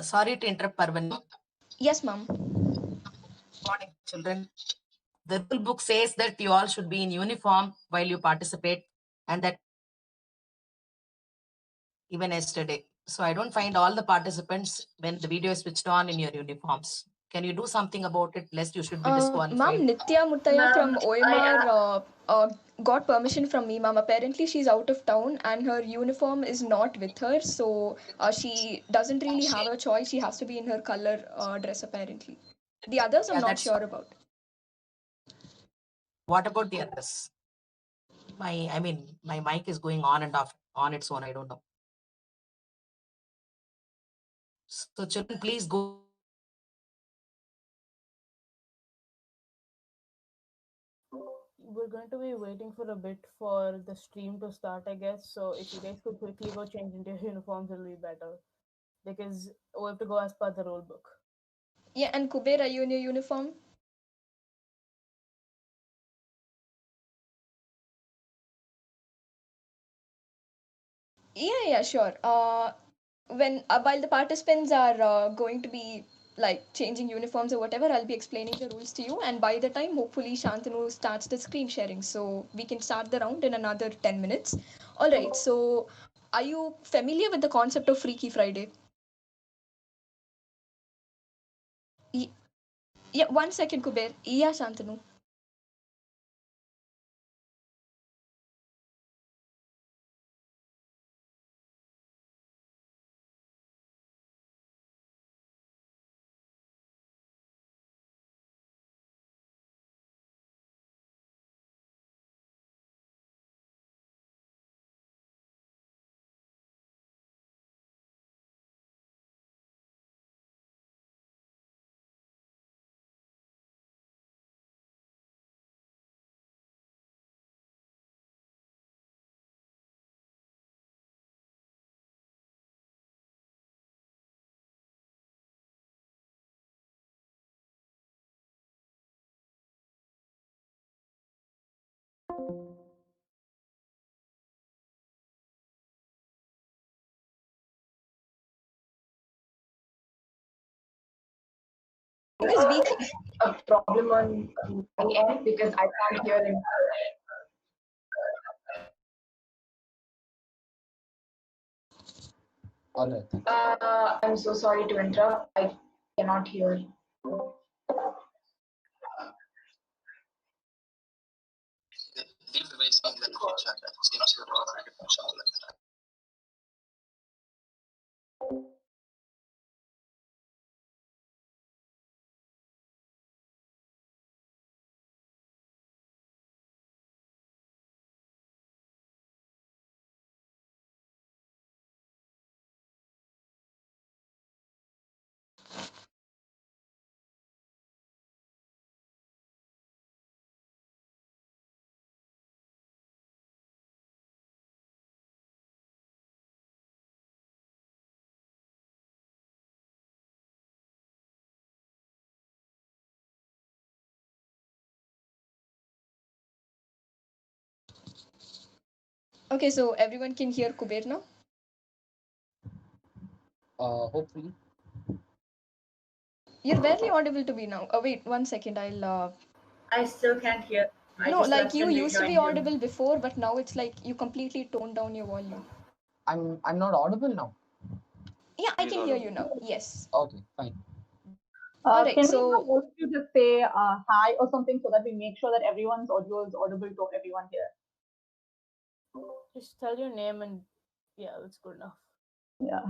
Sorry to interrupt, Parvani. Yes, ma'am. Morning, children. The rule book says that you all should be in uniform while you participate, and that even yesterday. So I don't find all the participants when the video is switched on in your uniforms. Can you do something about it, lest you should be disqualified? Ma'am, Nitya Muttaya from OMR got permission from me, ma'am. Apparently, she's out of town and her uniform is not with her, so she doesn't really have a choice. She has to be in her color dress, apparently. The others, I'm not sure about. What about the others? My mic is going on and off on its own. I don't know. So children, please go. We're going to be waiting for a bit for the stream to start, I guess. So if you guys could quickly go change into your uniforms, it'll be better. Because we have to go as per the rule book. Yeah, and Kuber, are you in your uniform? Yeah, sure. While the participants are going to be like changing uniforms or whatever, I'll be explaining the rules to you. And by the time, hopefully, Shantanu starts the screen sharing, so we can start the round in another 10 minutes. All right. So, are you familiar with the concept of Freaky Friday? Yeah. 1 second, Kuber. Yeah, Shantanu. Because we a problem on my end because I can't hear him. All right. I'm so sorry to interrupt. I cannot hear. Okay, so everyone can hear Kuber now? Hopefully. You're barely audible to me now. Oh, wait, 1 second. I still can't hear. No, like you used to be audible before, but now it's like you completely toned down your volume. I'm not audible now. Yeah, I can hear you now. Yes. Okay, fine. All right, Can so we have most of you just say hi or something so that we make sure that everyone's audio is audible to everyone here? Just tell your name and yeah, that's good enough. Yeah.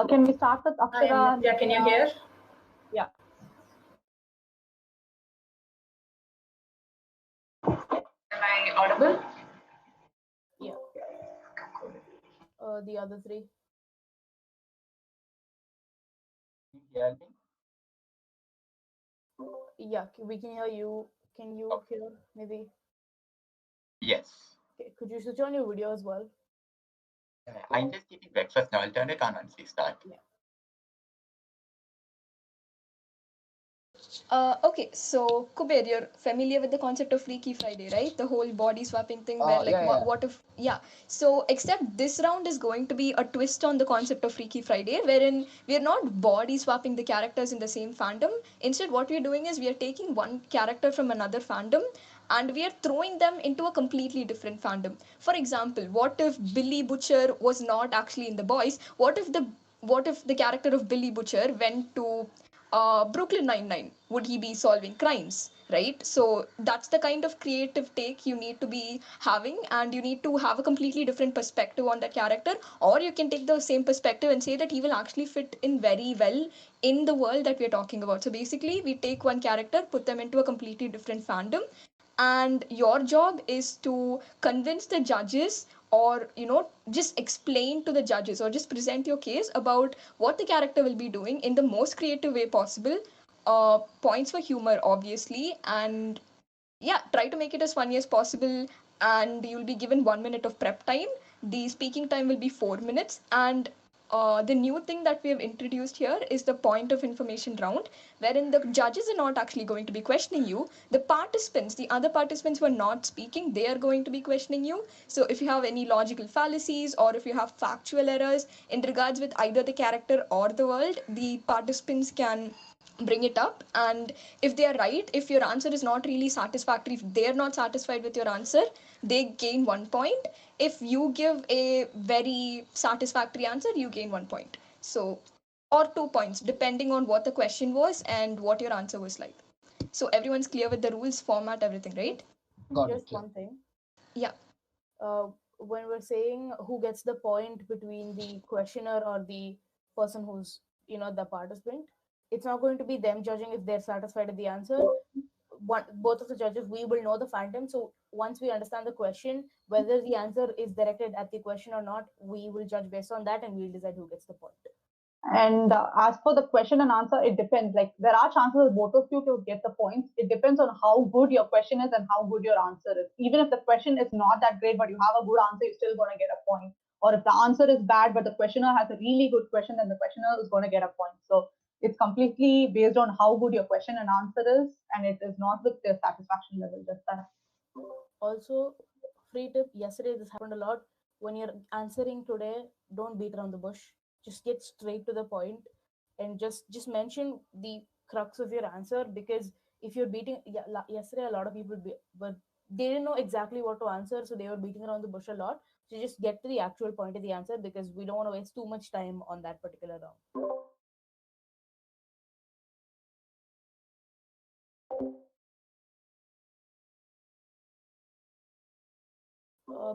Can we start with Akshara? Yeah, can you hear? Yeah. Am I audible? Yeah. The other three. Yeah. Yeah, we can hear you. Can you hear maybe? Yes. Okay, could you switch on your video as well? I'm just eating breakfast now. I'll turn it on once we start. Yeah. Okay, so Kuber, you're familiar with the concept of Freaky Friday, right? The whole body swapping thing where, like, Yeah, yeah. what if, yeah. So, except this round is going to be a twist on the concept of Freaky Friday, wherein we're not body swapping the characters in the same fandom. Instead, what we're doing is we are taking one character from another fandom and we are throwing them into a completely different fandom. For example, what if Billy Butcher was not actually in The Boys? What if the character of Billy Butcher went to Brooklyn Nine-Nine? Would he be solving crimes? Right? So that's the kind of creative take you need to be having, and you need to have a completely different perspective on that character. Or you can take the same perspective and say that he will actually fit in very well in the world that we're talking about. So basically, we take one character, put them into a completely different fandom, and your job is to convince the judges, or just explain to the judges, or just present your case about what the character will be doing in the most creative way possible. Points for humor, obviously, and yeah, try to make it as funny as possible. And you'll be given 1 minute of prep time. The speaking time will be 4 minutes. And the new thing that we have introduced here is the point of information round, wherein the judges are not actually going to be questioning you. The other participants who are not speaking, they are going to be questioning you. So if you have any logical fallacies, or if you have factual errors in regards with either the character or the world, the participants can bring it up. And if they are right, if your answer is not really satisfactory, if they're not satisfied with your answer, they gain 1 point. If you give a very satisfactory answer, you gain 1 point. So, or 2 points, depending on what the question was and what your answer was like. So everyone's clear with the rules, format, everything, right? Got it. Just Clear. one thing. Yeah. When we're saying who gets the point between the questioner or the person who's the participant, it's not going to be them judging if they're satisfied with the answer. Both of the judges, we will know the phantom, so once we understand the question, whether the answer is directed at the question or not, we will judge based on that and we'll decide who gets the point. And as for the question and answer, it depends. Like there are chances of both of you to get the points. It depends on how good your question is and how good your answer is. Even if the question is not that great, but you have a good answer, you're still going to get a point. Or if the answer is bad, but the questioner has a really good question, then the questioner is going to get a point. So it's completely based on how good your question and answer is, and it is not with their satisfaction level. Just that. Also, free tip, yesterday this happened a lot. When you're answering today, don't beat around the bush. Just get straight to the point and just mention the crux of your answer. Because if you're beating, yeah, yesterday a lot of people but they didn't know exactly what to answer, so they were beating around the bush a lot. So just get to the actual point of the answer, because we don't want to waste too much time on that particular round.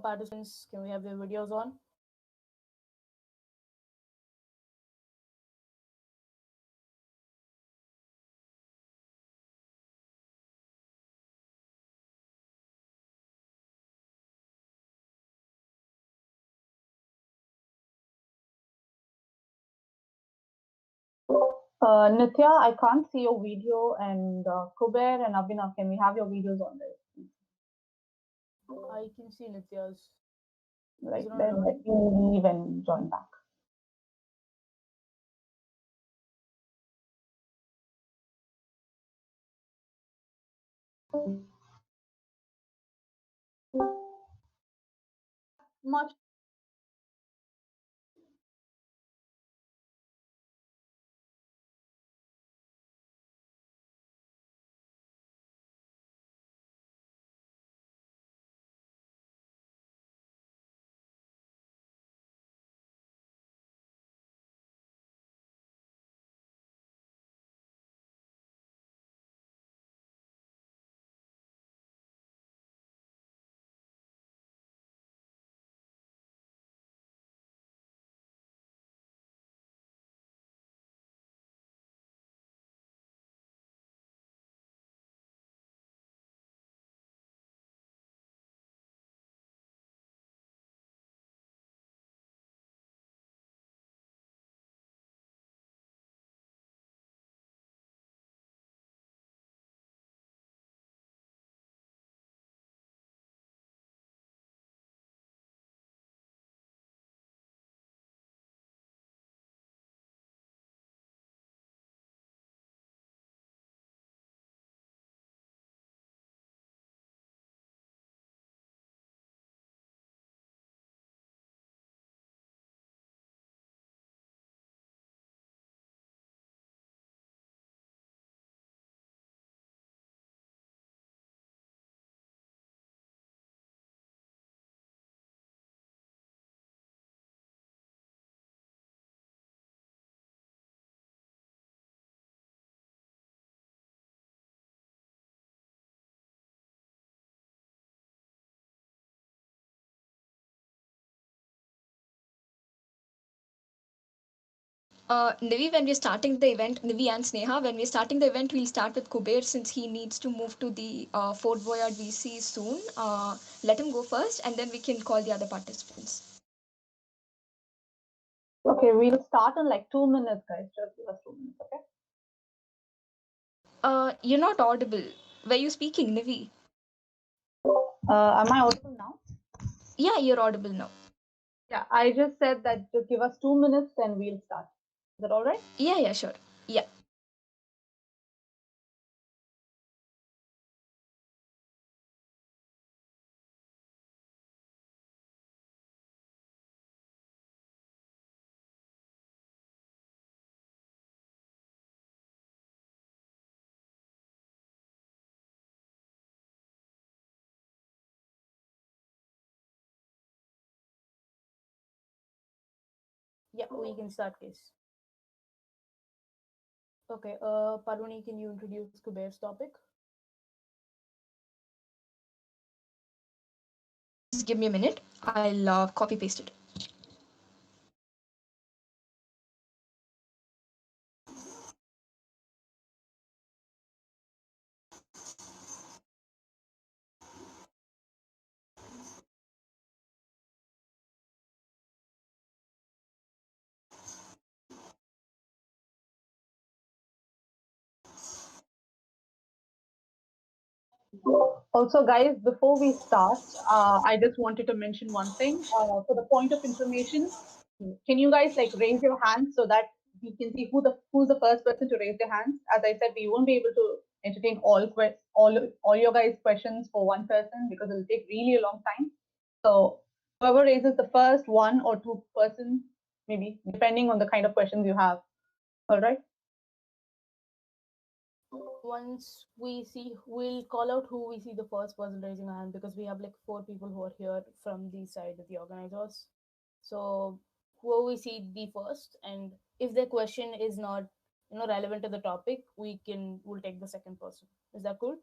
Participants, can we have your videos on? Nitya, I can't see your video, and Kuber and Abhinav, can we have your videos on this? I can see Nitya's. Right, Is it not then let loading? me leave and join back. Much Nivi, when we're starting the event, Nivi and Sneha, when we're starting the event, we'll start with Kuber since he needs to move to the Fort Boyard VC soon. Let him go first, and then we can call the other participants. Okay, we'll start in like 2 minutes, guys. Just give us 2 minutes, okay? You're not audible. Were you speaking, Nivi? Am I audible now? Yeah, you're audible now. Yeah, I just said that just give us 2 minutes, then we'll start. Is that all right? Yeah, sure. Yeah. Yeah, we can start, case. Okay, Parvani, can you introduce Kuber's topic? Just give me a minute. I'll copy paste it. Also, guys, before we start, I just wanted to mention one thing. For the point of information, can you guys like raise your hands so that we can see who's the first person to raise their hands? As I said, we won't be able to entertain all your guys' questions for one person because it'll take really a long time. So whoever raises the first one or two person, maybe depending on the kind of questions you have. All right. Once we see, we'll call out who we see the first person raising a hand because we have like 4 people who are here from the side of the organizers. So whoever we see the first, and if their question is not relevant to the topic, we'll take the second person. Is that cool?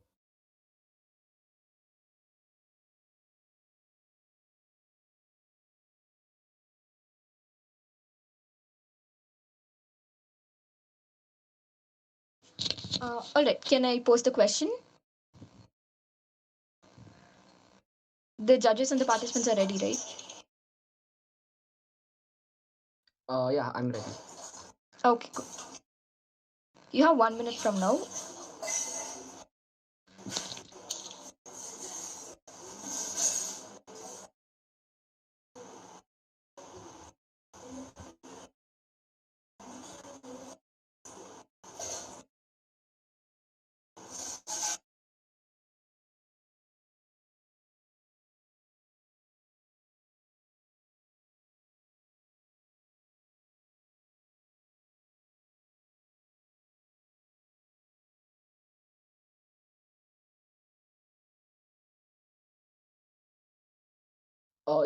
All right. Can I post the question? The judges and the participants are ready, right? Yeah, I'm ready. Okay, cool. You have 1 minute from now.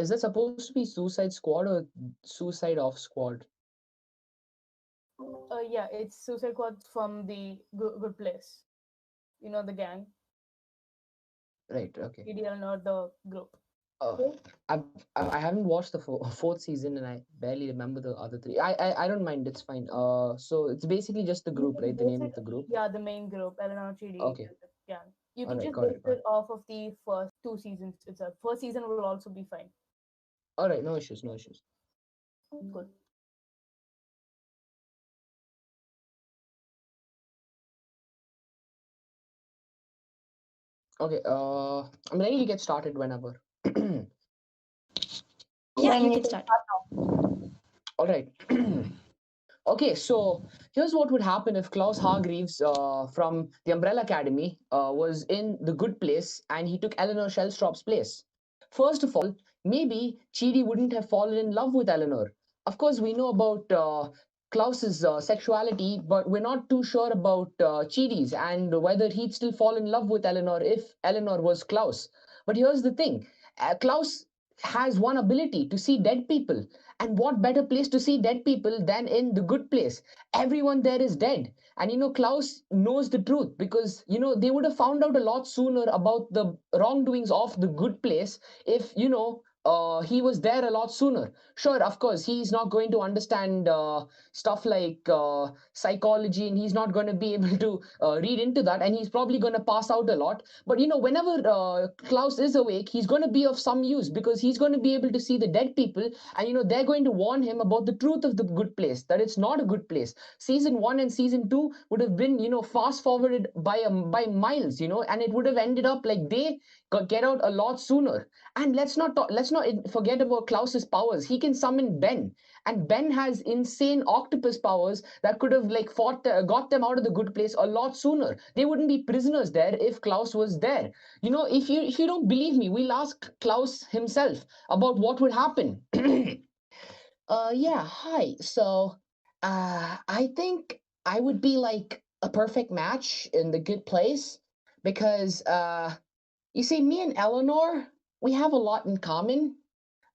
Is that supposed to be Suicide Squad or Suicide Off Squad? Yeah, it's Suicide Squad from the Good Place. You know the gang, Right. Okay. PDL, not the group. I haven't watched the fourth season and I barely remember the other three. I don't mind. It's fine. So it's basically just the You group, can right? The base name it, of the group. yeah, the main group, Eleanor Chidi Okay. and the gang. You All can right. just Got base it. Got it it. off of the first 2 seasons itself. First season will also be fine. All right. No issues. No issues. Good. Okay. I'm ready to get started whenever. Yeah, Then you we can can start. start now. All right. Okay, so here's what would happen if Klaus Hargreaves from the Umbrella Academy was in the good place and he took Eleanor Shellstrop's place. First of all, maybe Chidi wouldn't have fallen in love with Eleanor. Of course, we know about Klaus's sexuality, but we're not too sure about Chidi's and whether he'd still fall in love with Eleanor if Eleanor was Klaus. But here's the thing, Klaus has one ability to see dead people, and what better place to see dead people than in the good place? Everyone there is dead. And Klaus knows the truth because they would have found out a lot sooner about the wrongdoings of the good place if he was there a lot sooner. Sure, of course, he's not going to understand stuff like psychology, and he's not going to be able to read into that, and he's probably going to pass out a lot. But whenever Klaus is awake, he's going to be of some use, because he's going to be able to see the dead people, and they're going to warn him about the truth of the good place, that it's not a good place. Season 1 and season 2 would have been fast forwarded by miles, and it would have ended up like they get out a lot sooner. And let's not forget about Klaus's powers. He can summon Ben, and Ben has insane octopus powers that could have like got them out of the good place a lot sooner. They wouldn't be prisoners there if Klaus was there. If you don't believe me, we'll ask Klaus himself about what would happen. Yeah, hi. So, I think I would be like a perfect match in the good place, because you see, me and Eleanor, we have a lot in common.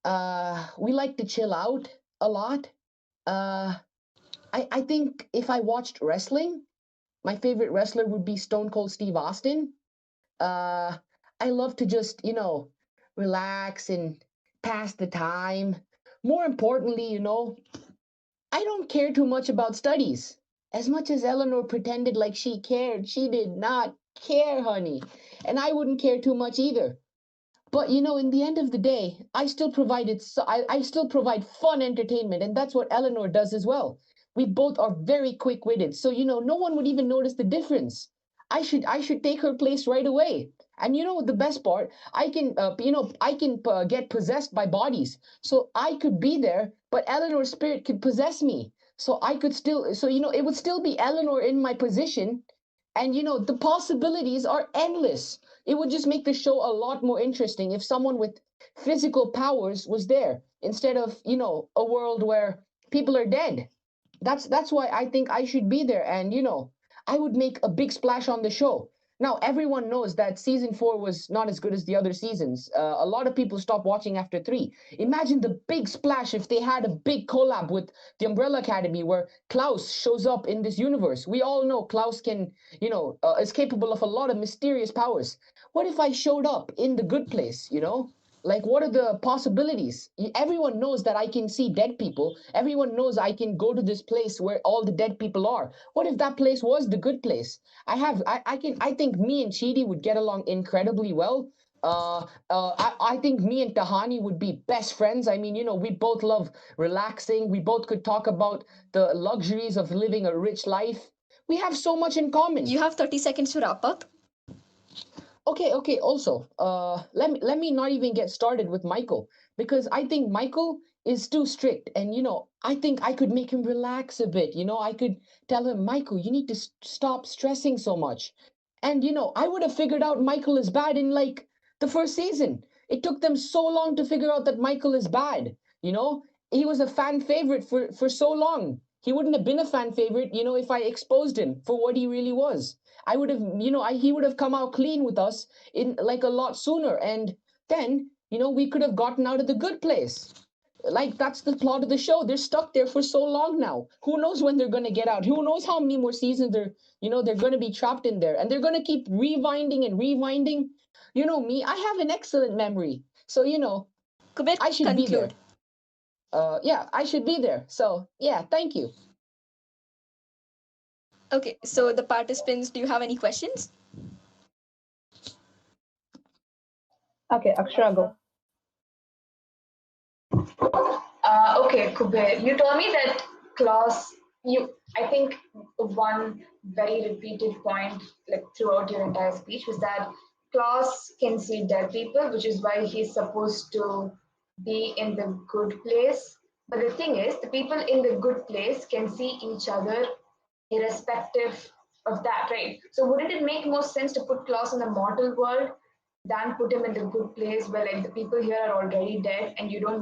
We like to chill out a lot. Uh, I think if I watched wrestling, my favorite wrestler would be Stone Cold Steve Austin. Uh, I love to just, relax and pass the time. More importantly, I don't care too much about studies. As much as Eleanor pretended like she cared, she did not care, honey. And I wouldn't care too much either. But in the end of the day, I still provide fun entertainment, and that's what Eleanor does as well. We both are very quick-witted, so no one would even notice the difference. I should take her place right away. And the best part, I can get possessed by bodies, so I could be there, but Eleanor's spirit could possess me. So I could still, so it would still be Eleanor in my position, and the possibilities are endless. It would just make the show a lot more interesting if someone with physical powers was there, instead of a world where people are dead. That's why I think I should be there, and I would make a big splash on the show. Now everyone knows that season 4 was not as good as the other seasons. A lot of people stopped watching after 3. Imagine the big splash if they had a big collab with the Umbrella Academy, where Klaus shows up in this universe. We all know Klaus can, is capable of a lot of mysterious powers. What if I showed up in the good place? Like, what are the possibilities? Everyone knows that I can see dead people. Everyone knows I can go to this place where all the dead people are. What if that place was the good place? I think me and Chidi would get along incredibly well. I think me and Tahani would be best friends. I mean, we both love relaxing. We both could talk about the luxuries of living a rich life. We have so much in common. You have 30 seconds to wrap up. Okay. Also, let me not even get started with Michael, because I think Michael is too strict, and I think I could make him relax a bit. I could tell him, Michael, you need to stop stressing so much. And I would have figured out Michael is bad in like the first season. It took them so long to figure out that Michael is bad. He was a fan favorite for so long. He wouldn't have been a fan favorite, if I exposed him for what he really was. I would have, he would have come out clean with us in like a lot sooner. And then, we could have gotten out of the good place. Like, that's the plot of the show. They're stuck there for so long now. Who knows when they're going to get out? Who knows how many more seasons they're going to be trapped in there. And they're going to keep rewinding and rewinding. You know me, I have an excellent memory. So, Kubir, I should be there. conclude. Yeah, I should be there. So, yeah, thank you. Okay, so the participants, do you have any questions? Okay, Akshara, go. Okay, Kubir, you told me that Klaus, I think one very repeated point like throughout your entire speech was that Klaus can see dead people, which is why he's supposed to be in the good place. But the thing is, the people in the good place can see each other irrespective of that, right? So wouldn't it make more sense to put Klaus in the mortal world than put him in the good place where like the people here are already dead and you don't